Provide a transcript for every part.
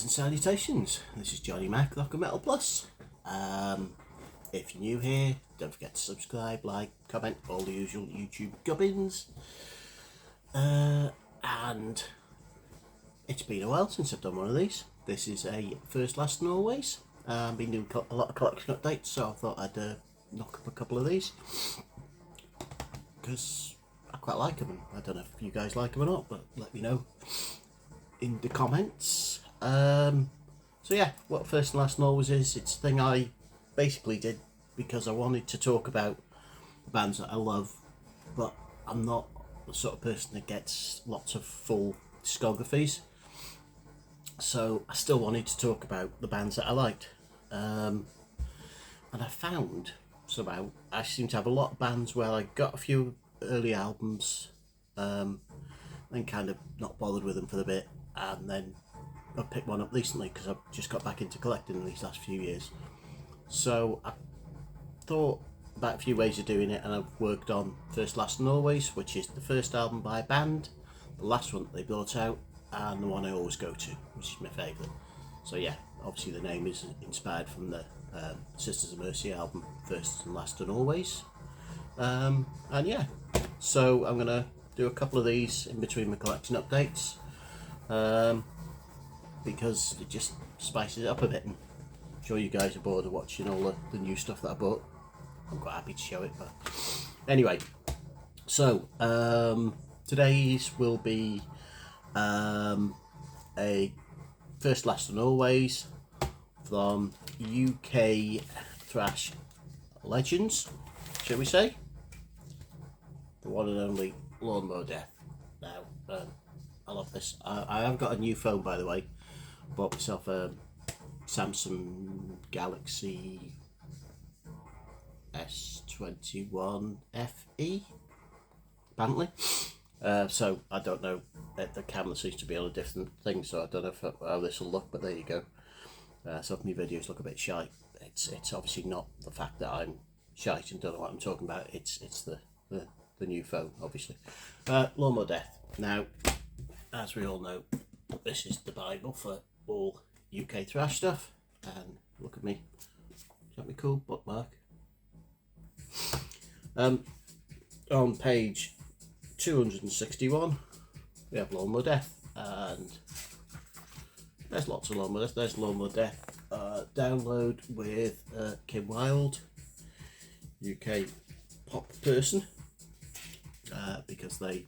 and salutations, this is Johnny Mac, Rock and Metal Plus. If you're new here, don't forget to subscribe, like, comment, all the usual YouTube gubbins. And it's been a while since I've done one of these. This is a first, last and always. I've been doing a lot of collection updates, so I thought I'd knock up a couple of these. Because I quite like them, and I don't know if you guys like them or not, but let me know in the comments. So yeah, what first and last and always is, it's a thing I basically did because I wanted to talk about bands that I love, but I'm not the sort of person that gets lots of full discographies, so I still wanted to talk about the bands that I liked. And I found somehow I seem to have a lot of bands where I got a few early albums, then kind of not bothered with them for a bit, and then I picked one up recently because I've just got back into collecting these last few years. So I thought about a few ways of doing it, and I've worked on First, Last and Always, which is the first album by a band, the last one that they brought out, and the one I always go to, which is my favourite. So yeah, obviously the name is inspired from the Sisters of Mercy album, First and Last and Always. And yeah, so I'm going to do a couple of these in between my collection updates, because it just spices it up a bit, and I'm sure you guys are bored of watching all the new stuff that I bought. I'm quite happy to show it, but anyway, so today's will be a First, Last and Always from UK Thrash Legends, shall we say, the one and only Lawnmower Deth. Now, I love this. I have got a new phone, by the way. Bought myself a Samsung Galaxy S21 FE, apparently. So I don't know, the camera seems to be on a different thing, so I don't know how this will look, but there you go. So if my videos look a bit shy, it's obviously not the fact that I'm shite and don't know what I'm talking about, it's the new phone, obviously. Lawnmower Deth. Now, as we all know, this is the Bible for all UK thrash stuff, and look at me, is that me cool bookmark? On page 261 we have Lawnmower Deth, and there's lots of Lawnmower Deth. There's Lawnmower Deth download with Kim Wilde, UK pop person, because they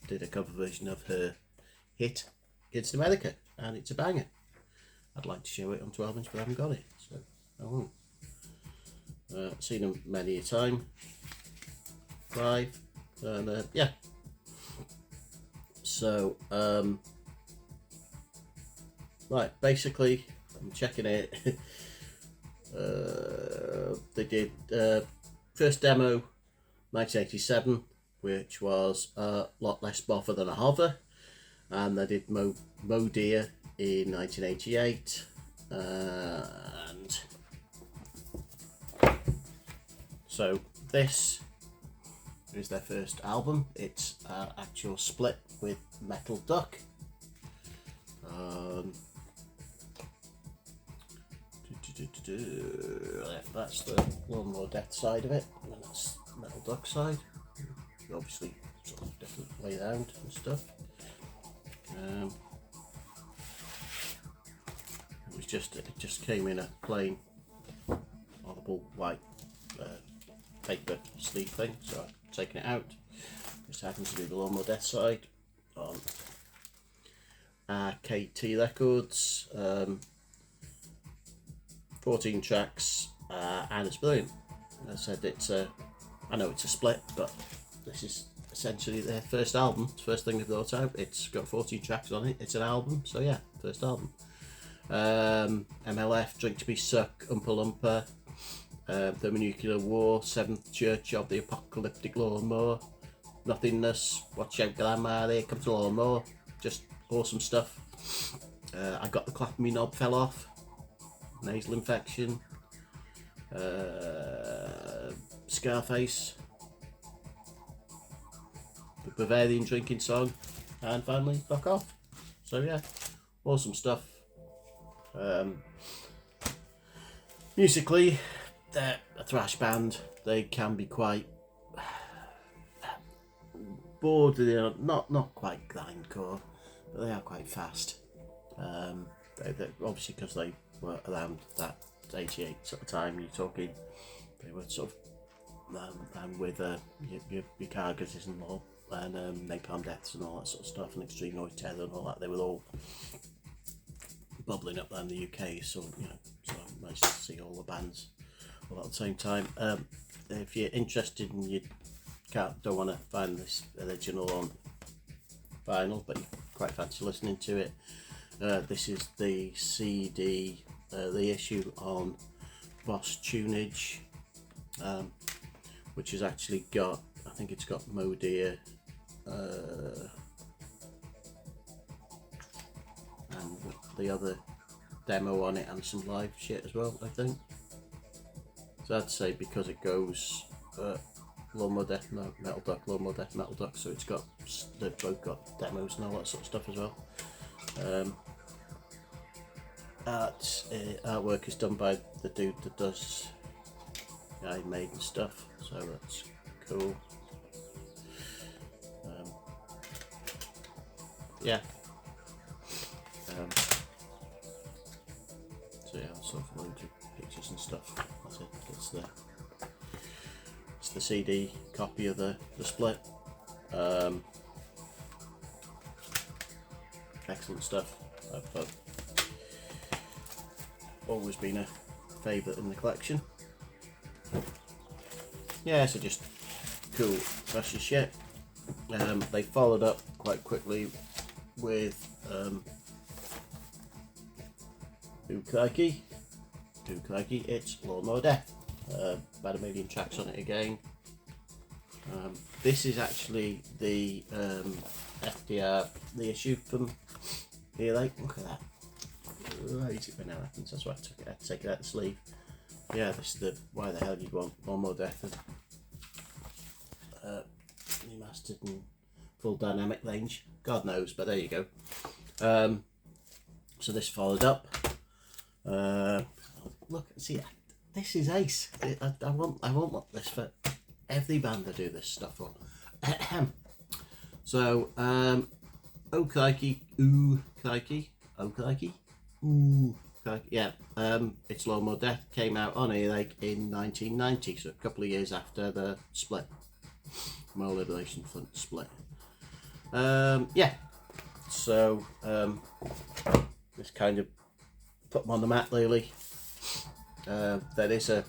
did a cover version of her hit Kids in America, and it's a banger. I'd like to show it on 12 inch, but I haven't got it, so I won't. Seen them many a time live, and yeah. So right, basically I'm checking it. They did first demo 1987, which was a lot less bother than a hover, and they did Mo Dear in 1988, and so this is their first album. It's an actual split with Metal Duck. That's the Lawnmower Deth side of it, and that's Metal Duck side. Obviously, sort of different way around and stuff. It just came in a plain horrible white paper sleeve thing, so I've taken it out. This happens to be the Lawnmower Deth side on KT Records. 14 tracks, and it's brilliant. As I said, I know it's a split, but this is essentially their first album. It's the first thing they brought out. It's got 14 tracks on it. It's an album, so yeah, first album. MLF, Drink to Be Suck, Umpa Lumpa, Thermonuclear War, Seventh Church of the Apocalyptic Lawnmower, Nothingness, Watch Out Grandma, Here Comes the Lawnmower. Just awesome stuff. I Got the Clap Me Knob Fell Off, Nasal Infection, Scarface, the Bavarian Drinking Song, and finally Fuck Off. So yeah, awesome stuff. Musically, they're a thrash band. They can be quite bored, not quite grindcore, but they are quite fast. They obviously, because they were around that 88 sort of time, you're talking, they were sort of with your Carcasses and all, and Napalm Deaths and all that sort of stuff, and Extreme Noise Terror and all that. They were all bubbling up there in the UK, so so nice to see all the bands all at the same time. If you're interested and you don't want to find this original on vinyl, but you quite fancy listening to it, this is the CD, the issue on Boss Tunage, which has actually got, I think it's got Modir and the other demo on it, and some live shit as well, I think. So I'd say, because it goes Lawnmower Deth Metal Duck, Lawnmower Deth Metal Duck, so they've both got demos and all that sort of stuff as well. Artwork is done by the dude that does Iron Maiden stuff, so that's cool. Yeah. So yeah, sort of loads of pictures and stuff. That's it. It's the CD copy of the split. Excellent stuff. I've always been a favourite in the collection. Yeah, so just cool fashion shit. They followed up quite quickly with Crikey, it's Lawnmower Deth. About 1 million tracks on it again. This is actually the FDR, the issue from here. Look at that. Right, it now happens. That's why I had to take it out the sleeve. Yeah, this is the why the hell you'd want Lawnmower Deth and remastered and full dynamic range. God knows, but there you go. So this followed up. Look, see, this is ace. I want this for every band I do this stuff on. So, oh crikey, ooh crikey, oh crikey, ooh crikey. Yeah, it's Lawnmower Deth came out on Earache in 1990, so a couple of years after the split, Mole Liberation Front split. Yeah, so this kind of put them on the map, really. There is the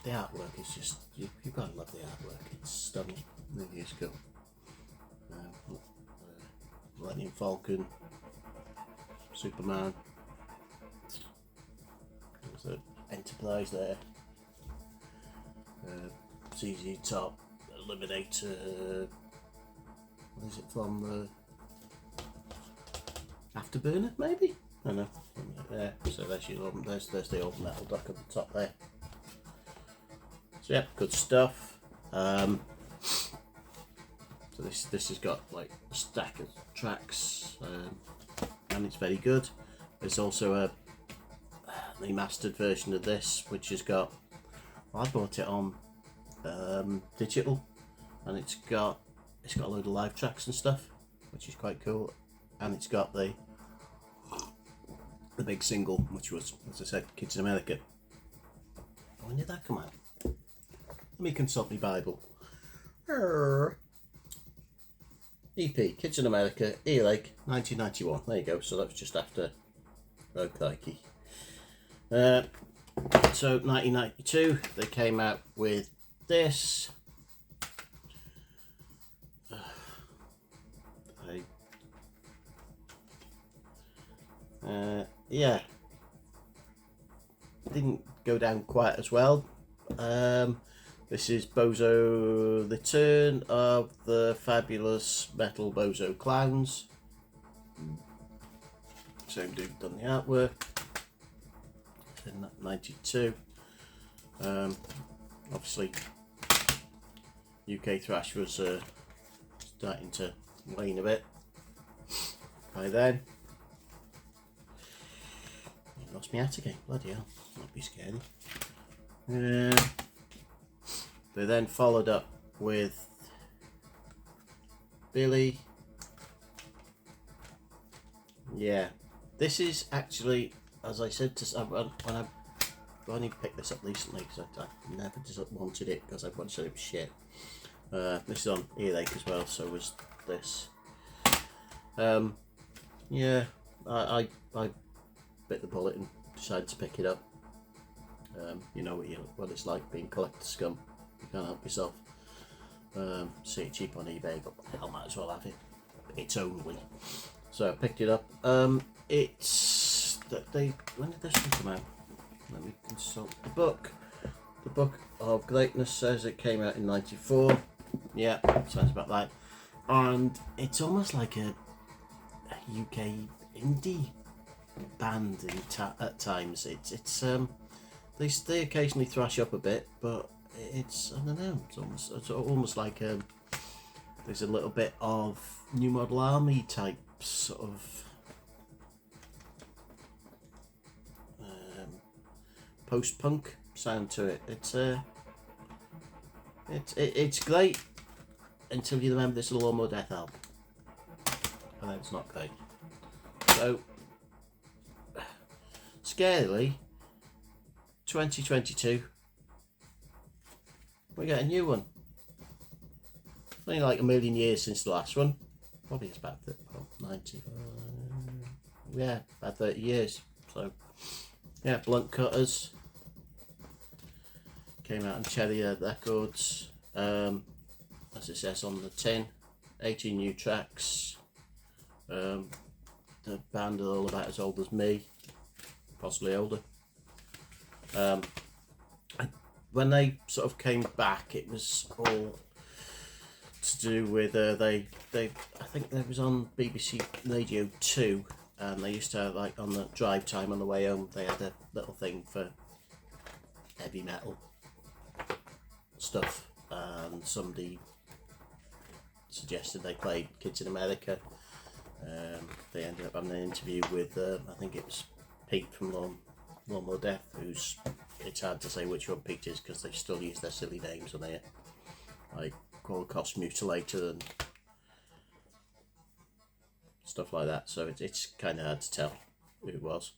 artwork is just, you've got to love the artwork. It's stunning. Really is cool. Millennium Falcon, Superman. There's an Enterprise there. ZZ Top, Eliminator. What is it from? Afterburner, maybe? I don't know. Yeah, so there's the old metal duck at the top there. So yeah, good stuff. So this has got like a stack of tracks, and it's very good. There's also a remastered version of this, which has got, I bought it on digital, and it's got a load of live tracks and stuff, which is quite cool, and it's got the big single, which was, as I said, Kids in America. When did that come out? Let me consult my Bible. EP, Kids in America, Earache, 1991. There you go. So that was just after Oh Crikey. So 1992, they came out with this. Yeah, didn't go down quite as well. This is Bozo, the Turn of the Fabulous Metal Bozo Clowns. Same dude done the artwork. In 92. Obviously, UK Thrash was starting to wane a bit by then. lost my hat again. Bloody hell. Not be scary. They then followed up with Billy. Yeah, this is actually, as I said to when I only picked this up recently because I never just wanted it because everyone said it was shit. This is on earache as well, so was this. Yeah, I bit the bullet and decided to pick it up. You know what it's like being collector scum. You can't help yourself. See it cheap on eBay, but I might as well have it. It's only. So I picked it up. It's when did this one come out? Let me consult the book. The Book of Greatness says it came out in '94. Yeah, sounds about right. And it's almost like a UK indie band at times. They occasionally thrash up a bit, but it's, I don't know, it's almost like there's a little bit of New Model Army type sort of post-punk sound to it. It's great until you remember this Lawnmower Deth album, and then it's not great. So scarily, 2022, we get a new one. It's only like a million years since the last one. Probably it's about 90. Yeah, about 30 years. So yeah, Blunt Cutters came out on Cherry Records. As it says on the tin, 18 new tracks. The band are all about as old as me, possibly older. When they sort of came back, it was all to do with I think they was on BBC Radio 2, and they used to, like, on the drive time on the way home, they had a little thing for heavy metal stuff, and somebody suggested they played Kids in America. They ended up having an interview with I think it was Pete from Lawnmower Deth, who's, it's hard to say which one Pete is because they still use their silly names on there, like Holocaust Mutilator and stuff like that, so it's kind of hard to tell who it was.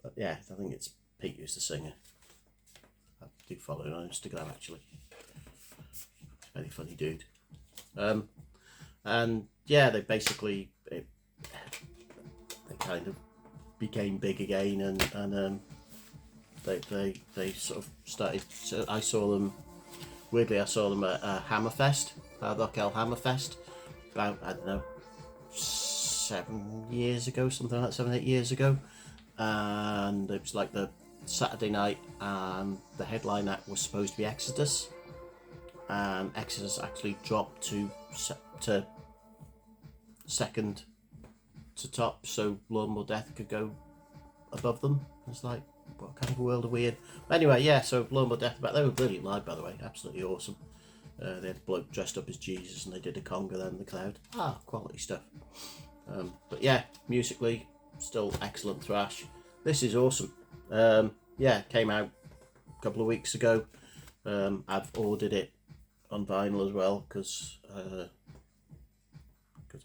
But yeah, I think it's Pete who's the singer. I do follow him on Instagram actually. Very funny dude. And yeah, they basically they kind of became big again, and they sort of started. So I saw them, weirdly, I saw them at Hammerfest, Hard Rock Hell Hammerfest, about, I don't know, 7 years ago, something like that, 7, 8 years ago, and it was like the Saturday night, and the headline act was supposed to be Exodus, and Exodus actually dropped to second to top, so Lawnmower Deth could go above them. It's like, what kind of a world are we in? But anyway, yeah, so Lawnmower Deth, but they were brilliant live, by the way, absolutely awesome. They had a bloke dressed up as Jesus, and they did a conga then in the crowd. Quality stuff. But yeah, musically, still excellent thrash. This is awesome. Yeah, it came out a couple of weeks ago. I've ordered it on vinyl as well, because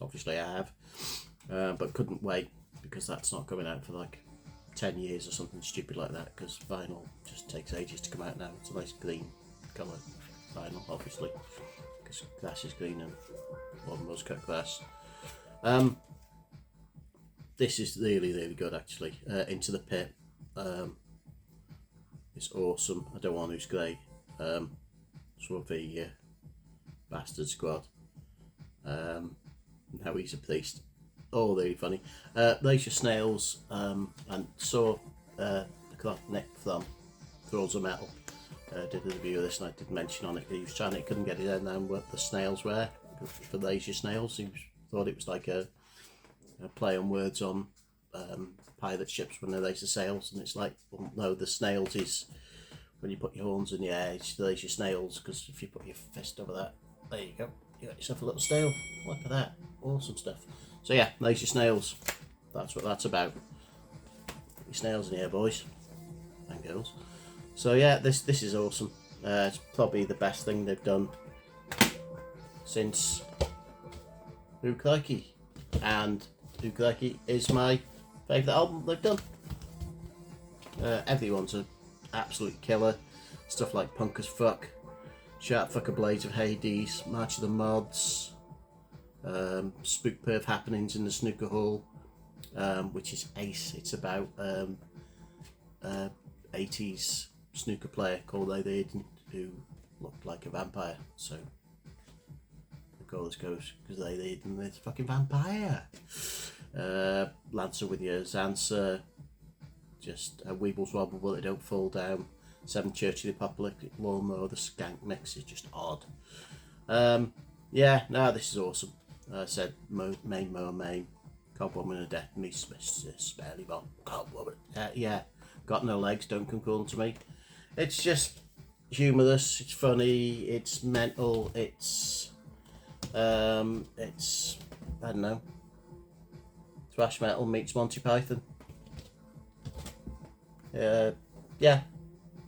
obviously I have, but couldn't wait because that's not coming out for like 10 years or something stupid like that, because vinyl just takes ages to come out now. It's a nice green colour vinyl, obviously, because glass is green and lawnmowers cut glass. This is really, really good actually. Into the Pit, it's awesome. I don't want who's great. So the Bastard Squad. Now he's a priest. Oh, really funny. Lacia Snails, and saw the Nick from Throws of Metal did a review of this, and I did mention on it that he was trying, he couldn't get his head down what the snails were for Lacia Snails. He thought it was like a play on words on pirate ships when they raise the sails, and it's like, well, no, the snails is when you put your horns in the air, it's the Lacia Snails, because if you put your fist over that, there you go, you got yourself a little snail. Look at that, awesome stuff. So yeah, Lacia Snails, that's what that's about. your snails in here, boys and girls. So yeah, this is awesome. It's probably the best thing they've done since Ukulele, and Ukulele is my favourite album they've done. Everyone's an absolute killer. Stuff like Punk as Fuck, Sharp Fucker Blades of Hades, March of the Mods, Spook Perv Happenings in the Snooker Hall, which is ace. It's about 80s snooker player called Aiden who looked like a vampire. So the chorus goes, because Aiden is a fucking vampire. Lancer with your answer. Just a Weebles Wobble but they don't fall down. 7 Church of the Apocalyptic Lawnmower, the skank mix is just odd. Yeah, no, this is awesome. I said main mower main. Cobwoman of Death, me smelly bomb. Cobwoman. Yeah, got no legs, don't come calling to me. It's just humorous, it's funny, it's mental, it's I don't know. Thrash metal meets Monty Python. Yeah,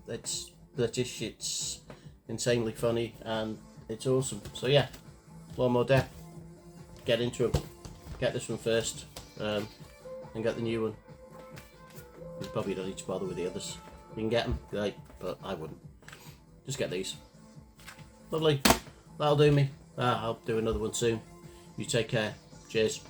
it's British, it's insanely funny, and it's awesome. So yeah, Lawnmower Deth, get into them. Get this one first, and get the new one. You probably don't need to bother with the others. You can get them, great, but I wouldn't. Just get these. Lovely. That'll do me. I'll do another one soon. You take care. Cheers.